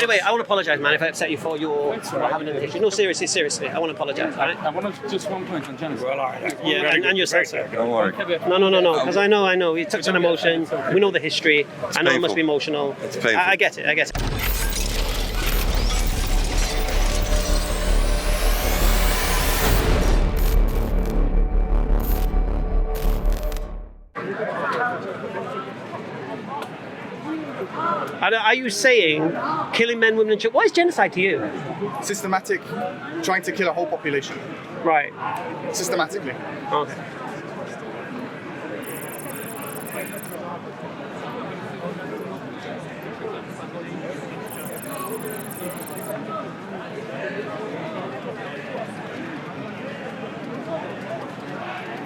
Anyway, I want to apologise, man, if I upset you for your having an issue. No, seriously, I want to apologise, all right? I want to just one point on genocide. Yeah, and yourself, sir. Don't worry. No, because I know. You touched on emotion. We know the history. I know it must be emotional. It's painful. I get it. Are you saying killing men, women and children? What is genocide to you? Systematic, trying to kill a whole population. Right. Systematically. Okay.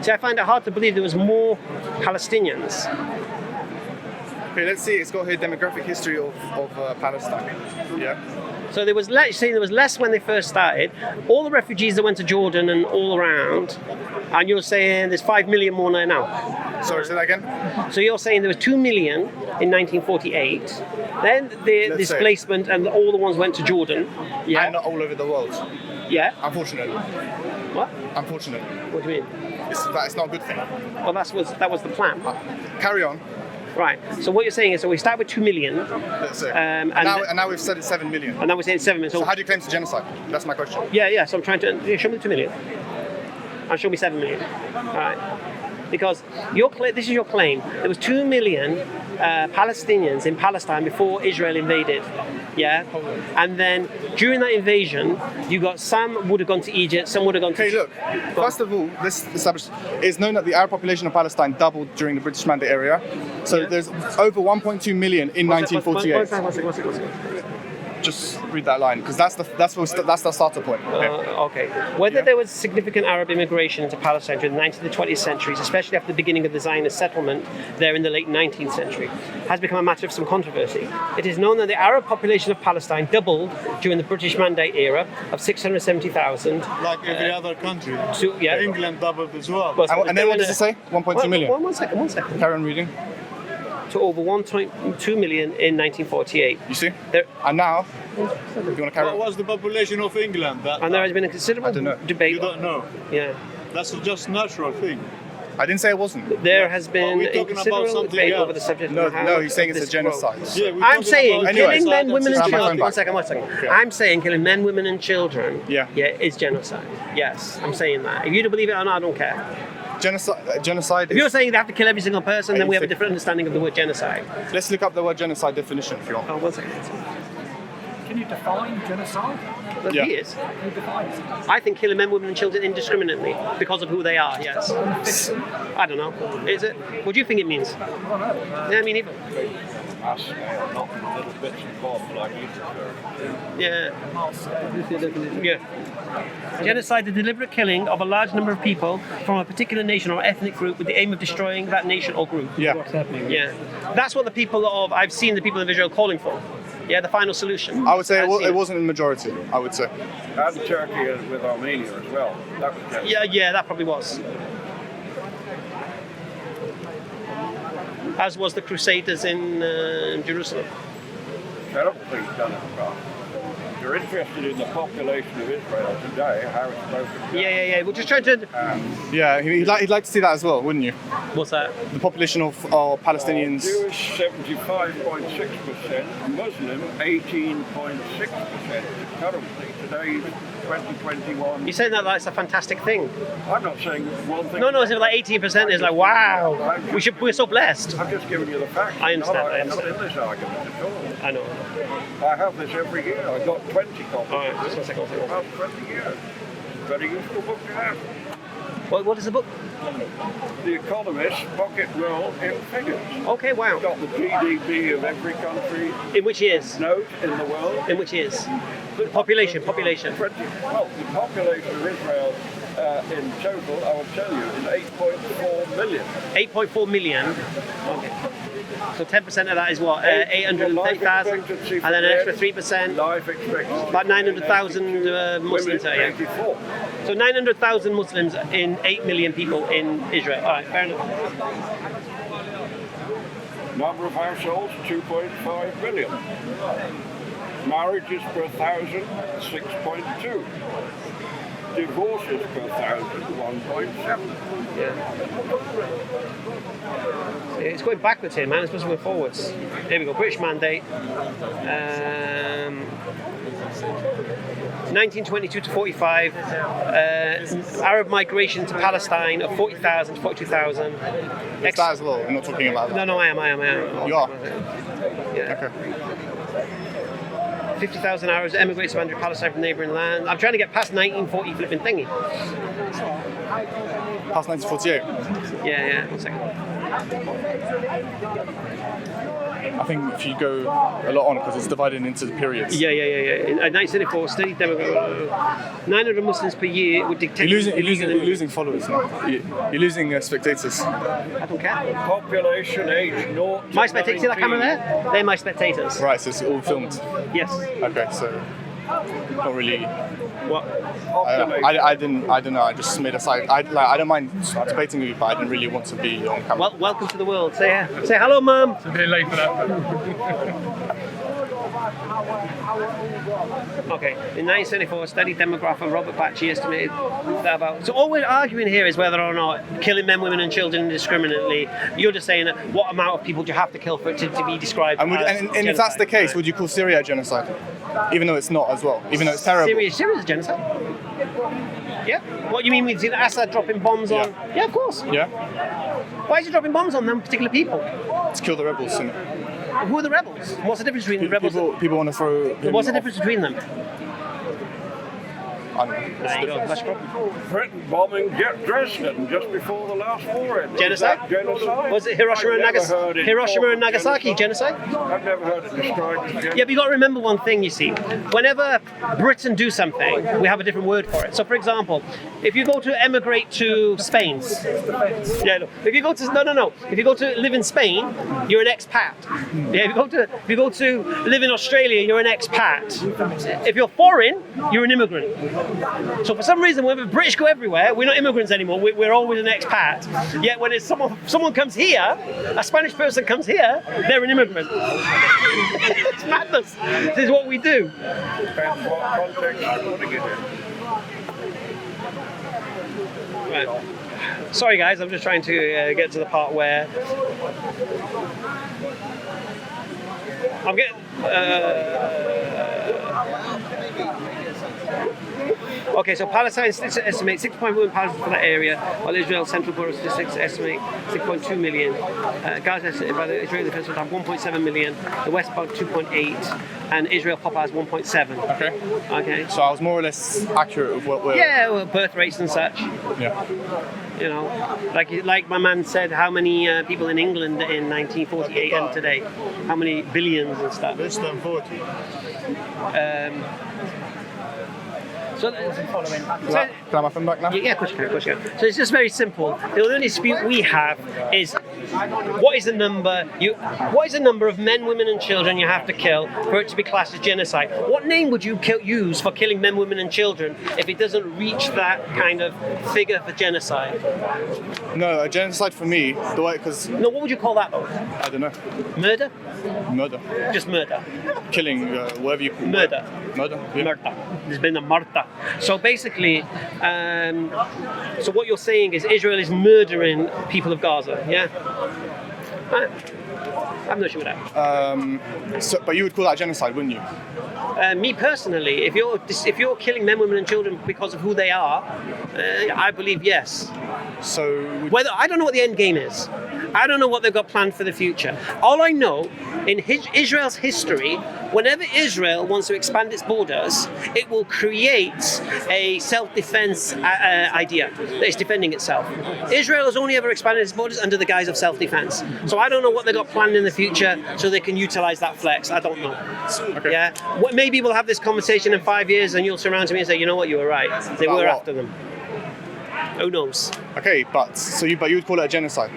See, I find it hard to believe there was more Palestinians. Okay, let's see. It's got here demographic history of Palestine. Yeah. So there was less. Saying there was less when they first started. All the refugees that went to Jordan and all around, and you're saying there's 5 million more now. Sorry, say that again. So you're saying there was 2 million in 1948. Then the displacement and all the ones went to Jordan. Yeah. And not all over the world. Yeah. Unfortunately. What? Unfortunately. What do you mean? It's not a good thing. Well, that was the plan. Carry on. Right. So what you're saying is, so we start with 2 million. That's it. And now we've said it's 7 million. And now we're saying 7 million. So how do you claim it's genocide? That's my question. Yeah. So I'm trying to show me 2 million. And show me 7 million. All right. Because this is your claim. There was 2 million Palestinians in Palestine before Israel invaded. Yeah. And then during that invasion, you got some would have gone to Egypt, some would have gone to. Okay, look. First of all, this established it's known that the Arab population of Palestine doubled during the British Mandate era. So there's over 1.2 million in 1948. One second. Just read that line, because that's the starter point. Okay. Whether there was significant Arab immigration into Palestine during the 19th and 20th centuries, especially after the beginning of the Zionist settlement there in the late 19th century, has become a matter of some controversy. It is known that the Arab population of Palestine doubled during the British Mandate era of 670,000. Like every other country. Yeah. England doubled as well. And then what does it say? 1.2 million. One second. Carry on reading. To over 1.2 million in 1948. You see? And now, you want to carry on? What was the population of England? And there has been a considerable debate. You don't know? Yeah. That's just natural thing. I didn't say it wasn't. There has been we're a talking considerable about debate else. over the subject. No, he's saying it's a genocide. Yeah, I'm saying killing men, women and children. One second. Okay. I'm saying killing men, women and children is genocide. Yes, I'm saying that. If you don't believe it or not, I don't care. Genocide. If you're saying they have to kill every single person, then we have a different understanding of the word genocide. Let's look up the word genocide definition if you want. Oh, 1 second. Can you define genocide? Well, he is. Can you define it? I think killing men, women and children indiscriminately because of who they are, yes. I don't know. Is it? What do you think it means? I don't know. Yeah, me neither. Little bits and bobs like you Yeah. Genocide, the deliberate killing of a large number of people from a particular nation or ethnic group with the aim of destroying that nation or group. Yeah. Yeah. That's what I've seen the people of Israel calling for. Yeah, the final solution. I would say it wasn't a majority, I would say. And Turkey with Armenia as well. That was Yeah, that probably was. As was the Crusaders in Jerusalem. terrible things done in the past. You're interested in the population of Israel today, how it's broken down. Yeah. We're just trying to... Yeah, he'd like to see that as well, wouldn't you? What's that? The population of Palestinians. Jewish 75.6%, Muslim 18.6%. Currently, today's 2021. You're saying that like it's a fantastic thing. I'm not saying one thing. No, it's like 18% is like, wow, we're so blessed. I'm just giving you the facts. I understand. I'm not in this argument at all. I know. I have this every year. I've got 20 copies. All right, just 1 second. For the past 20 years. Very useful book to have. What is the book? The Economist Pocket Roll in Figures. Okay, wow. It's got the GDP of every country. In which years? Note in the world. In which years? Population. Well, the population of Israel in total, I will tell you, is 8.4 million. 8.4 million. Okay. So 10% of that is what? 830,000, and then an extra 3%. Life expectancy. About 900,000 Muslims. Yeah. So 900,000 Muslims in 8 million people in Israel. All right, fair enough. Number of households, 2.5 million. Marriages per 1,000, 6.2. Divorces per 1,000, 1.7. It's going backwards here, man. It's supposed to go forwards. Here we go. British mandate. 1922 to 45. Arab migration to Palestine of 40,000 to 42,000. Is that as well? I'm not talking about that. No, I am. You are? Yeah. Okay. 50,000 Arabs emigrated to Palestine from neighbouring land. I'm trying to get past 1940 flipping thingy. Past 1948. Yeah. 1 second. I think if you go a lot on, because it's divided into the periods. Yeah. In 1974, steady demographic. 900 Muslims per year would dictate. You're losing followers now. You're losing spectators. I don't care. Population age 0 to My spectators, see that 19. camera there? They're my spectators. Right, so it's all filmed. Yes. Okay, so not really. What? Population. I don't know. I just made a side. I don't mind debating with you, but I didn't really want to be on camera. Well, welcome to the world. Say hello, Mum. It's a bit late for that. Okay, in 1974, a study demographer Robert Batchy estimated that about. So all we're arguing here is whether or not killing men, women, and children indiscriminately. You're just saying what amount of people do you have to kill for it to be described And, as and if that's the case, would you call Syria genocide? Even though it's not as well. Even though it's terrible. Syria is genocide. Yeah. What you mean with Assad dropping bombs on? Yeah, of course. Yeah. Why is he dropping bombs on them particular people? To kill the rebels. Isn't it? Who are the rebels? What's the difference between the rebels? People want to throw. What's the difference between them? I don't know. There you go. That's your problem. Britain bombing Dresden just before the last war ended. Genocide? Is that genocide? Was it Hiroshima and Nagasaki? Hiroshima and Nagasaki genocide? I've never heard it described as genocide. Yeah, but you got to remember one thing. You see, whenever Britain do something, we have a different word for it. So, for example, if you go to emigrate to Spain, if you go to if you go to live in Spain, you're an expat. Yeah, if you go to live in Australia, you're an expat. If you're foreign, you're an immigrant. So for some reason, when the British go everywhere, we're not immigrants anymore. We're always an expat. Yet when it's someone comes here, a Spanish person comes here, they're an immigrant. It's madness. This is what we do. Depends what context you're putting it in. Right. Sorry, guys. I'm just trying to get to the part where I'm getting. Okay, so Palestine estimate 6.1 million Palestinians for that area, while Israel's Central Bureau of Statistics estimate 6.2 million. Gaza estimated by the Israeli Defense Force have 1.7 million, the West Bank 2.8, and Israel proper has 1.7. Okay. So I was more or less accurate with what we're. Yeah, well, birth rates and such. Yeah. You know, like my man said, how many people in England in 1948 and today? How many billions and stuff? Less than 40. So, Can I have my phone back now? yeah, of course you can. So it's just very simple. The only dispute we have is what is the number of men, women, and children you have to kill for it to be classed as genocide? What name would you use for killing men, women, and children if it doesn't reach that kind of figure for genocide? No, a genocide for me, the way, because No, what would you call that though? I don't know, Murder? murder, Just murder. killing, whatever you call it. Murder. Murder. Yeah. Murder. There's been a murder. So basically, so what you're saying is Israel is murdering people of Gaza, yeah? I'm not sure with that. So, but you would call that genocide, wouldn't you? Me personally, if you're killing men, women, and children because of who they are, I believe yes. So Whether I don't know what the end game is. I don't know what they've got planned for the future. All I know, in Israel's history, whenever Israel wants to expand its borders, it will create a self-defense idea that it's defending itself. Israel has only ever expanded its borders under the guise of self-defense. So I don't know what they've got planned in the future so they can utilize that flex. I don't know. Okay. Yeah. Maybe we'll have this conversation in 5 years and you'll surround me and say, you know what, you were right. They About were what? after them. Who knows? Okay, but you would call it a genocide.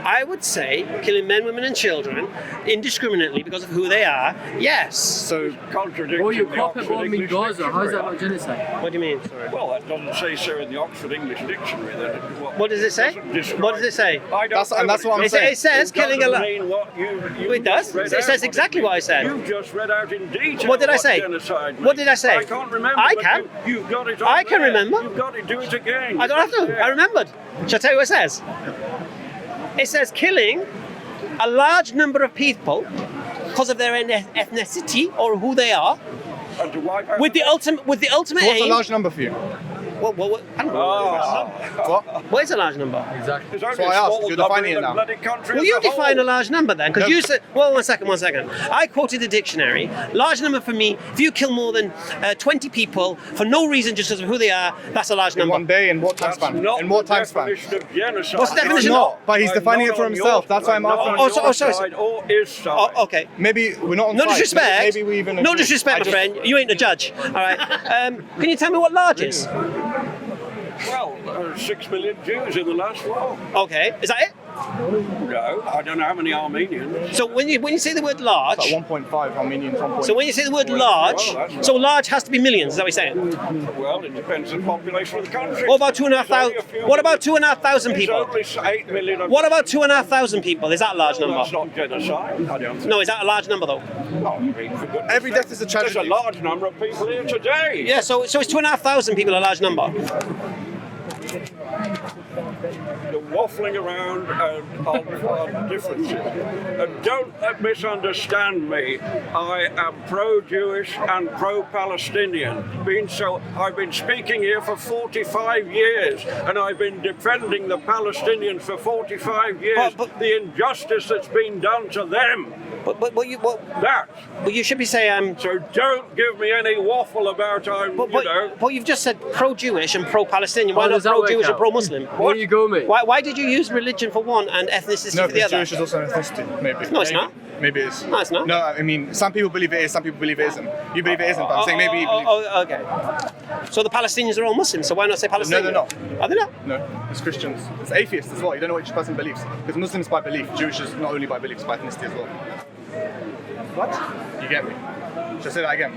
I would say killing men, women, and children indiscriminately because of who they are. Yes. So Contradicting Oh, you the carpet Oxford bombing English Gaza. How is that Dictionary. not genocide? What do you mean? Sorry. Well, that doesn't say so in the Oxford English Dictionary. What does it say? What does it say? I don't That's- know, and that's but what I'm It, saying. it says killing a doesn't lot. mean what you It does. just read It says out. exactly what I said. You just read out in detail. What did I say? Genocide What did I means. say? I can't remember. I but can. You've got it. On I can there. remember. You've got it. Do it again. I don't have to. Yeah. I remembered. Shall I tell you what it says? It says killing a large number of people because of their ethnicity or who they are, And to wipe out with the ultimate what's a aim. large number for you? What? I don't know. What? What is a large number? Exactly. There's only So I a asked, small you're number defining in it the now. bloody country Well, as you a whole. define a large number then, because No. you said. Well, one second. I quoted the dictionary. Large number for me. If you kill more than 20 people for no reason, just because of who they are, that's a large In number. one day, in what time That's span? not In what the time span? definition of genocide. What's the It's definition? not, but he's I'm defining not it for on himself. your- That's why I'm not asking. on Oh, your sorry. side or his side. Oh, okay. Maybe we're not on No side. disrespect. Maybe we even No agree. disrespect, I my just- friend. You ain't a judge. All right. Can you tell me what large is? Well, 6 million Jews in the last war. Okay. Is that it? No, I don't know how many Armenians. So when you say the word large, Like 1.5 Armenians, 1.5. so when you say the word large, well, so large has to be millions. Is that what you're saying? Well, it depends on the population of the country. What about 2,500? There's only a few What about million. 2,500 people? There's only 8 million. of- What about 2,500 people? Is that a large Well, number? that's not genocide. I don't think. No, is that a large number though? No, I mean, for goodness Every sake. death is a tragedy. There's a large number of people here today. Yeah. So is 2,500 people a large number? You're waffling around on differences. And don't misunderstand me. I am pro-Jewish and pro-Palestinian. I've been speaking here for 45 years, and I've been defending the Palestinians for 45 years. But- the injustice that's been done to them. But you should be saying. So don't give me any waffle about But you've just said pro-Jewish and pro-Palestinian. Why How not does that work pro-Jewish and out? pro-Muslim? Where you go, mate? Why did you use religion for one and ethnicity No, for the because other? Jewish is also an ethnicity, maybe. No, it's not. Maybe it is. No, it's not. No, I mean, some people believe it is, some people believe it isn't. You believe it isn't, but I'm saying maybe you believe Okay. So the Palestinians are all Muslims, so why not say Palestinian? they're not. Are they not? No, it's Christians. It's atheists as well. You don't know what each person believes. Because Muslims by belief, Jewish is not only by belief, it's by ethnicity as well. What? You get me? Should I say that again?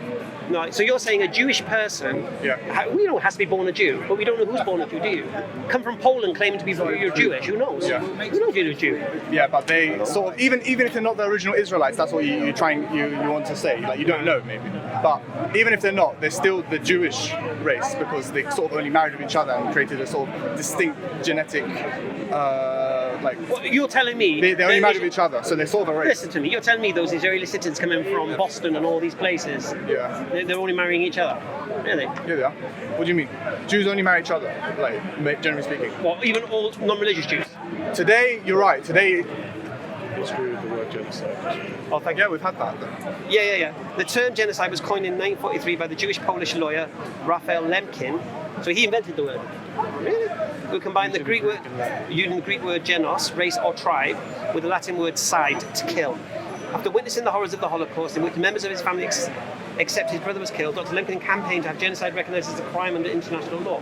No, so you're saying a Jewish person, Yeah. we know has to be born a Jew, but we don't know who's born a Jew, do you? Come from Poland claiming to be you're Jewish, who knows? Yeah. Who knows you're a Jew? Yeah, but they sort of, even if they're not the original Israelites, that's what you want to say. Like, you don't know, maybe. But even if they're not, they're still the Jewish race because they sort of only married with each other and created a sort of distinct genetic, Well, you're telling me they only married with each other, so they're sort of a race. Listen to me. You're telling me those Israeli citizens coming from Boston and all these places, Yeah. they're only marrying each other, really? Yeah, they are. What do you mean? Jews only marry each other, like, generally speaking. Well, even all non-religious Jews. Today, you're right. Today, History of the word genocide. oh, thank you. Yeah, we've had that. Yeah. The term genocide was coined in 1943 by the Jewish-Polish lawyer Raphael Lemkin. So he invented the word. Really? Who combined the Greek word, using the Greek word genos, race or tribe, with the Latin word side, to kill. After witnessing the horrors of the Holocaust, in which members of his family except his brother was killed, Dr. Lemkin campaigned to have genocide recognised as a crime under international law.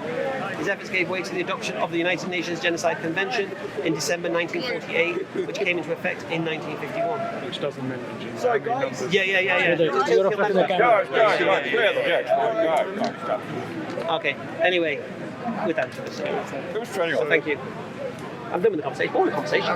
His efforts gave way to the adoption of the United Nations Genocide Convention in December 1948, which came into effect in 1951. Which doesn't mention how many numbers. Yeah. You're affecting the camera. Go, clear the decks. Go. Okay, anyway, we're done for this. Who's training on? Thank you. I'm done with the conversation. Boring conversation.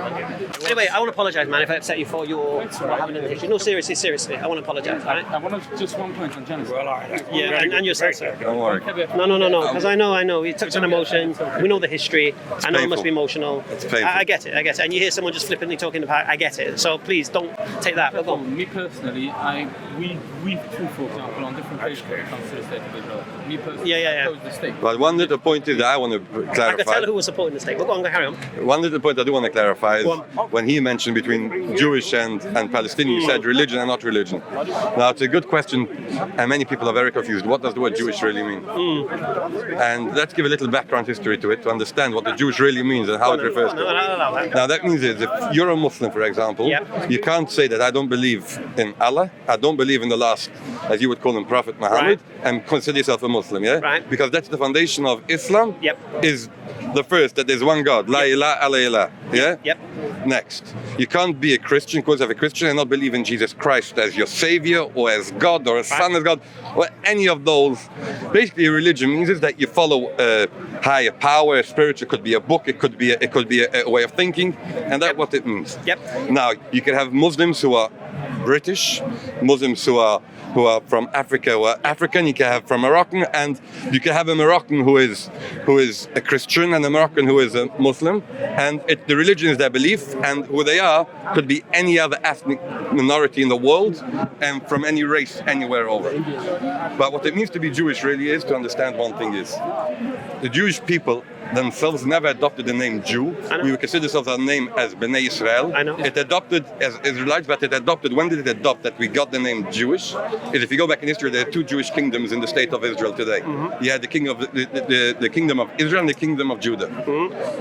Anyway, I want to apologise, man, if I upset you for your not having an issue. No, seriously, I want to apologise, all right? I want to just one point on genocide. Well, I Yeah, and yourself, sir. Don't worry. No, because I know. You touched on emotion. We know the history. I know it must be emotional. It's painful. I get it. And you hear someone just flippantly talking about I get it. So please don't take that. But go on. Me personally, we too, for example, on different pages when it comes to the state of Israel. Me personally, Yeah. I oppose the state. But one little point is that I want to I could clarify. tell who was supporting the state. But go on, carry on. One little point I do want to clarify is Go when he mentioned between Jewish and Palestinian, he said religion and not religion. Now, it's a good question, and many people are very confused. What does the word Jewish really mean? And let's give a little background history to it to understand what the Jewish really means and how it refers to it. Now, that means is if you're a Muslim, for example, Yep. you can't say that I don't believe in Allah, I don't believe in the last, as you would call him, Prophet Muhammad, and consider yourself a Muslim, yeah? Right. Because that's the foundation of Islam, Yep. is the first, that there's one God, La ilaha La ilaha illallah. Yeah? Yep. Next. You can't be a Christian because of a Christian and not believe in Jesus Christ as your savior or as God or as son as God or any of those. Basically, religion means is that you follow a higher power, a spirit. It could be a book, it could be a way of thinking, and that's what it means. Yep. Now, you can have Muslims who are British, Muslims who are from Africa who are African, you can have from Moroccan, and you can have a Moroccan who is a Christian and a Moroccan who is a Muslim, and the religion is their belief, and who they are could be any other ethnic minority in the world and from any race anywhere over. But what it means to be Jewish really is to understand one thing is the Jewish people themselves never adopted the name Jew. We would consider ourselves our name as Bnei Israel. I know. It adopted as Israelites, but it adopted, when did it adopt that we got the name Jewish? Is if you go back in history, there are two Jewish kingdoms in the state of Israel today. You had the kingdom of Israel and the kingdom of Judah.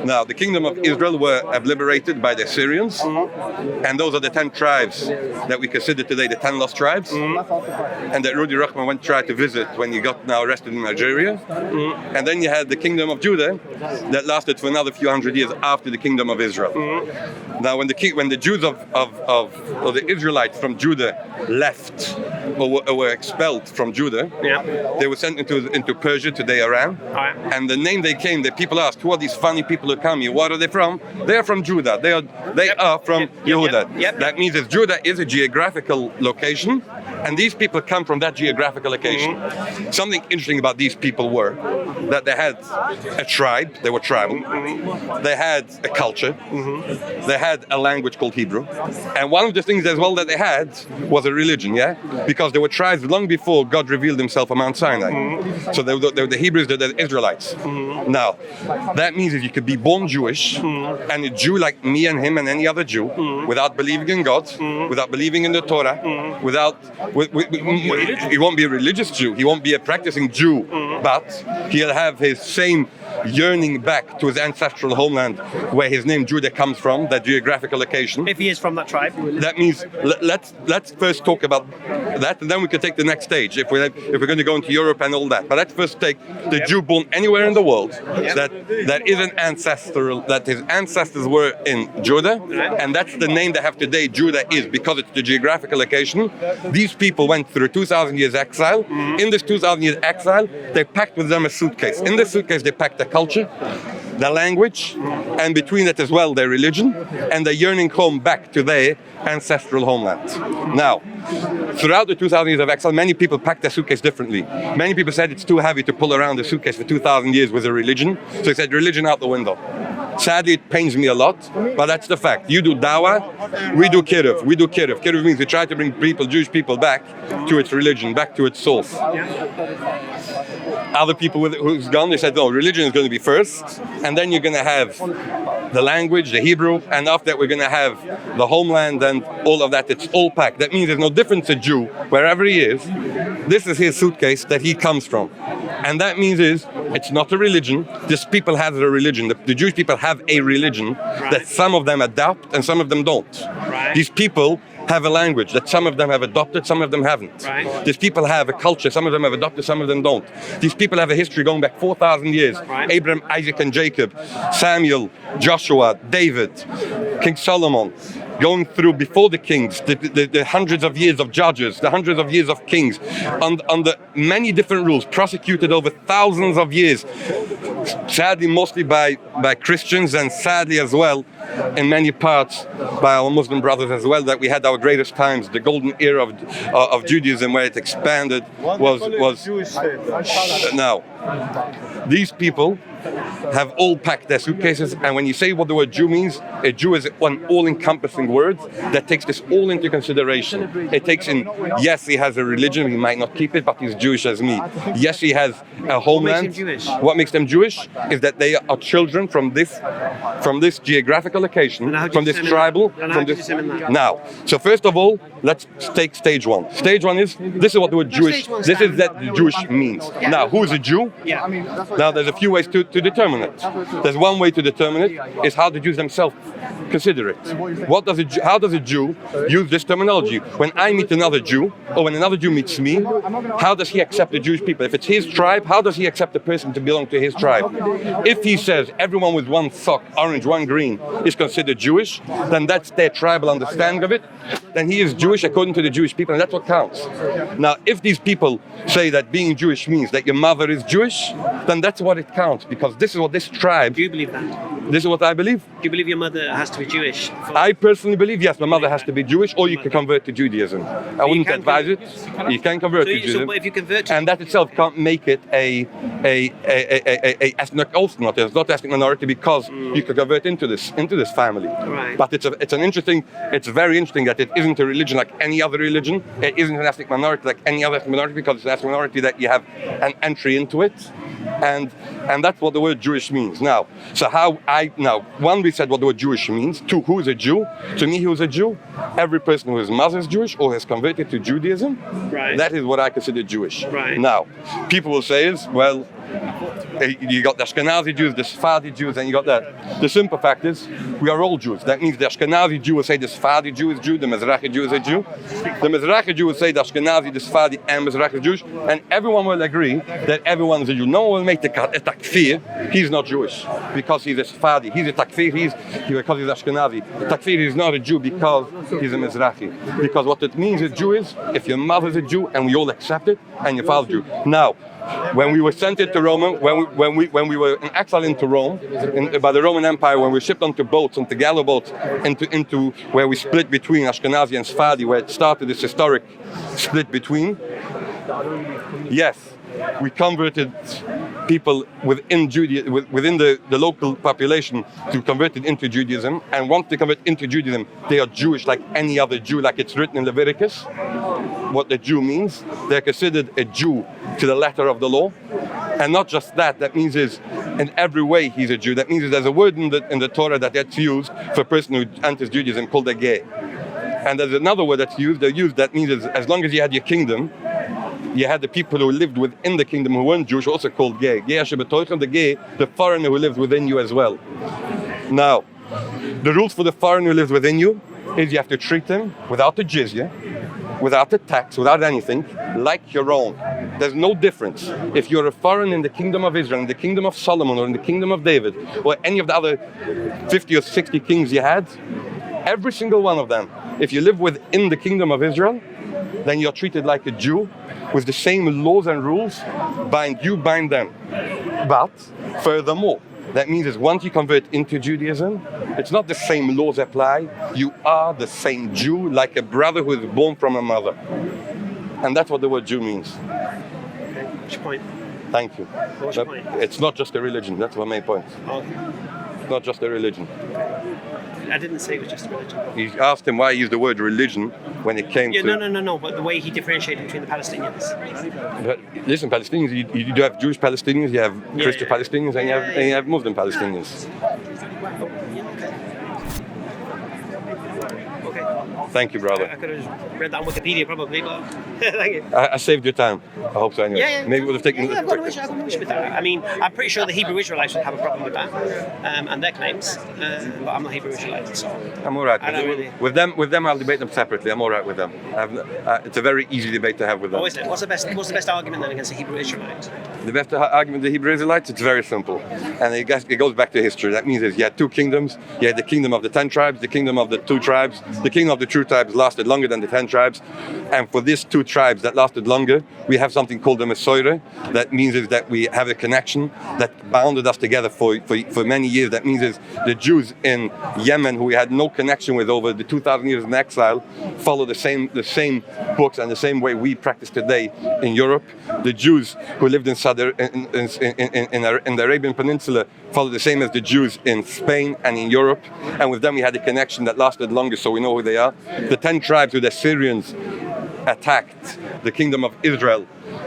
Now, the kingdom of Israel were liberated by the Assyrians, and those are the 10 tribes that we consider today the 10 lost tribes, and that Rudy Rahman went to try to visit when he got now arrested in Nigeria. And then you had the kingdom of Judah, that lasted for another few hundred years after the kingdom of Israel. Now, when the Jews or the Israelites from Judah left or were expelled from Judah, they were sent into Persia, today Iran. And the name they came, the people asked, who are these funny people who come here? What are they from? They are from Judah. They are from Yehuda. That means that Judah is a geographical location, and these people come from that geographical location. Something interesting about these people were that they had a tribe, they were tribal, they had a culture, they had a language called Hebrew, and one of the things as well that they had was a religion, because there were tribes long before God revealed himself on Mount Sinai. So they were the Hebrews, they're the Israelites. Now, that means that you could be born Jewish, and a Jew like me and him and any other Jew, without believing in God, without believing in the Torah, he won't be a religious Jew, he won't be a practicing Jew, but he'll have his same yearning back to his ancestral homeland where his name Judah comes from, that geographical location. If he is from that tribe. That means let's first talk about that, and then we can take the next stage if we're going to go into Europe and all that. But let's first take the Jew born anywhere in the world that is an ancestral, that his ancestors were in Judah, and that's the name they have today. Judah is because it's the geographical location. These people went through 2,000 years exile. In this 2,000 years exile, they packed with them a suitcase. In this suitcase, they packed the culture, the language, and between it as well their religion, and the yearning home back to their ancestral homeland. Now, throughout the 2,000 years of exile, many people packed their suitcase differently. Many people said it's too heavy to pull around the suitcase for 2,000 years with a religion, so they said religion out the window. Sadly, it pains me a lot, but that's the fact. You do dawah, we do kiruv. We do kiruv. Kiruv means we try to bring people, Jewish people, back to its religion, back to its source. Other people who's gone, they said, no, religion is going to be first, and then you're going to have the language, the Hebrew, and after that we're going to have the homeland and all of that. It's all packed. That means there's no difference to Jew, wherever he is. This is his suitcase that he comes from. And that means it's not a religion. This people have a religion. The Jewish people have a religion that some of them adopt and some of them don't. These people have a language that some of them have adopted, some of them haven't. These people have a culture, some of them have adopted, some of them don't. These people have a history going back 4,000 years. Abraham, Isaac, and Jacob, Samuel, Joshua, David, King Solomon, going through before the kings, the hundreds of years of judges, the hundreds of years of kings, under many different rules, prosecuted over thousands of years, sadly mostly by Christians, and sadly as well in many parts by our Muslim brothers as well, that we had our greatest times. The golden era of Judaism, where it expanded, was now. These people have all packed their suitcases, and when you say what the word Jew means, a Jew is an all-encompassing word that takes this all into consideration. It takes in, yes, he has a religion, he might not keep it, but he's Jewish as me. Yes, he has a homeland. What makes them Jewish is that they are children from this geographical location, from this tribal. Now, so first of all, let's take stage one. Stage one is, this is what the word Jewish, this is that Jewish means. Now, who is a Jew? Now, there's a few ways to to determine it. There's one way to determine it, is how the Jews themselves consider it. How does a Jew use this terminology? When I meet another Jew, or when another Jew meets me, how does he accept the Jewish people? If it's his tribe, how does he accept the person to belong to his tribe? If he says everyone with one sock, orange, one green, is considered Jewish, then that's their tribal understanding of it. Then he is Jewish according to the Jewish people, and that's what counts. Now, if these people say that being Jewish means that your mother is Jewish, then that's what it counts, because this is what this tribe... Do you believe that? This is what I believe. Do you believe your mother has to be Jewish? I personally believe, yes, my mother has to be Jewish, or you can convert to Judaism. I wouldn't advise it. You can convert to Judaism. So if you convert to... And that itself can't make it a ethnic, also not ethnic minority, because you could convert into this family. Right. But it's very interesting that it isn't a religion like any other religion. It isn't an ethnic minority like any other ethnic minority, because it's an ethnic minority that you have an entry into it. And that's what the word Jewish means. Now, one, we said what the word Jewish means. Two, who is a Jew? To me, who is a Jew? Every person whose mother is Jewish or has converted to Judaism. Right. That is what I consider Jewish. Right. Now, people will say well, you got the Ashkenazi Jews, the Sephardi Jews, and you got that. The simple fact is, we are all Jews. That means the Ashkenazi Jew will say the Sephardi Jew is Jew, the Mizrahi Jew is a Jew. The Mizrahi Jew will say the Ashkenazi, the Sephardi, and Mizrahi is Jewish, and everyone will agree that everyone is a Jew. No one will make a takfir. He's not Jewish because he's a Sephardi. He's a takfir because he's Ashkenazi. Takfir is not a Jew because he's a Mizrahi. Because what it means a Jew is, if your mother's a Jew and we all accept it, and your father's Jew. Now, when we were sent into Rome, when we were in exile into Rome, by the Roman Empire, when we were shipped onto boats, onto gallows boats, into where we split between Ashkenazi and Sephardi, where it started this historic split between. Yes, we converted people within the local population to convert it into Judaism, and once they convert into Judaism, they are Jewish like any other Jew, like it's written in Leviticus. What the Jew means, they're considered a Jew to the letter of the law, and not just that. That means is in every way he's a Jew. That means there's a word in the Torah that's used for a person who enters Judaism called a gay, and there's another word that's used. That means is, as long as you had your kingdom, you had the people who lived within the kingdom who weren't Jewish, also called gay. The gay, the foreigner who lives within you as well. Now, the rules for the foreigner who lives within you is you have to treat him without the jizya, without the tax, without anything, like your own. There's no difference. If you're a foreigner in the kingdom of Israel, in the kingdom of Solomon, or in the kingdom of David, or any of the other 50 or 60 kings you had, every single one of them, if you live within the kingdom of Israel, then you're treated like a Jew with the same laws and rules. Bind them. But furthermore, that means is once you convert into Judaism, it's not the same laws apply. You are the same Jew, like a brother who is born from a mother. And that's what the word Jew means. What's your point? Thank you. What's your point? It's not just a religion. That's my main point. Okay. It's not just a religion. I didn't say it was just a religion. He asked him why he used the word religion when it came to... No, but the way he differentiated between the Palestinians. But listen, Palestinians, you do have Jewish Palestinians, you have Christian Palestinians, and you have Muslim Palestinians. Thank you, brother. I could have read that on Wikipedia probably, but thank you. I saved your time. I hope so anyway. Yeah. Maybe it would have taken... I've got no issue with that. I mean, I'm pretty sure the Hebrew Israelites would have a problem with that and their claims, but I'm not Hebrew Israelite, so... I'm all right. Really... With them, I'll debate them separately. I'm all right with them. It's a very easy debate to have with them. Oh, is it? What's the best argument then against the Hebrew Israelites? The best argument of the Hebrew Israelites, it's very simple. And it goes back to history. That means you had two kingdoms. You had the kingdom of the 10 tribes, the kingdom of the 2 tribes. The kingdom of the true tribes lasted longer than the 10 tribes. And for these 2 tribes that lasted longer, we have something called the Mesorah. That means is that we have a connection that bounded us together for many years. That means is the Jews in Yemen, who we had no connection with over the 2,000 years in exile, follow the same books and the same way we practice today in Europe. The Jews who lived in the Arabian Peninsula follow the same as the Jews in Spain and in Europe, and with them we had a connection that lasted longer, so we know who they are. The 10 tribes who the Syrians attacked the kingdom of Israel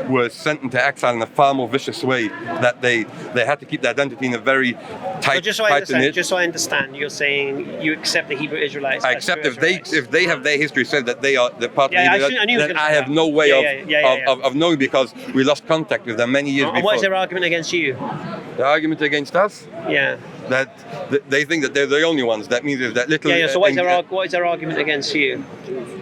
were sent into exile in a far more vicious way, that they had to keep their identity in a very tight, just so I understand, you're saying you accept the Hebrew Israelites. I accept if they have their history said that they are the part of that I have no way of knowing, because we lost contact with them many years before. And what is their argument against you? The argument against us, Yeah. that they think that they're the only ones. That means there's that little. Yeah. So what is their argument against you?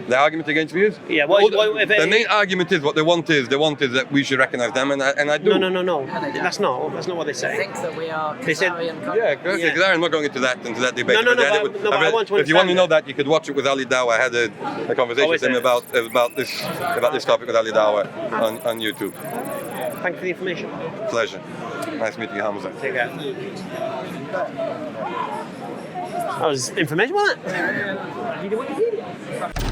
The argument against me is? Yeah. The main argument is what they want is that we should recognize them, and I do. No. That's not what they say. Think that we are They said- Yeah, because I'm not going into that debate. No, But I want to if you want to know understand that, you could watch it with EFDawah. I had a conversation with him about this topic with EFDawah on YouTube. Thank you for the information. Pleasure. Nice meeting you, Hamza. Take care. That was information, wasn't it?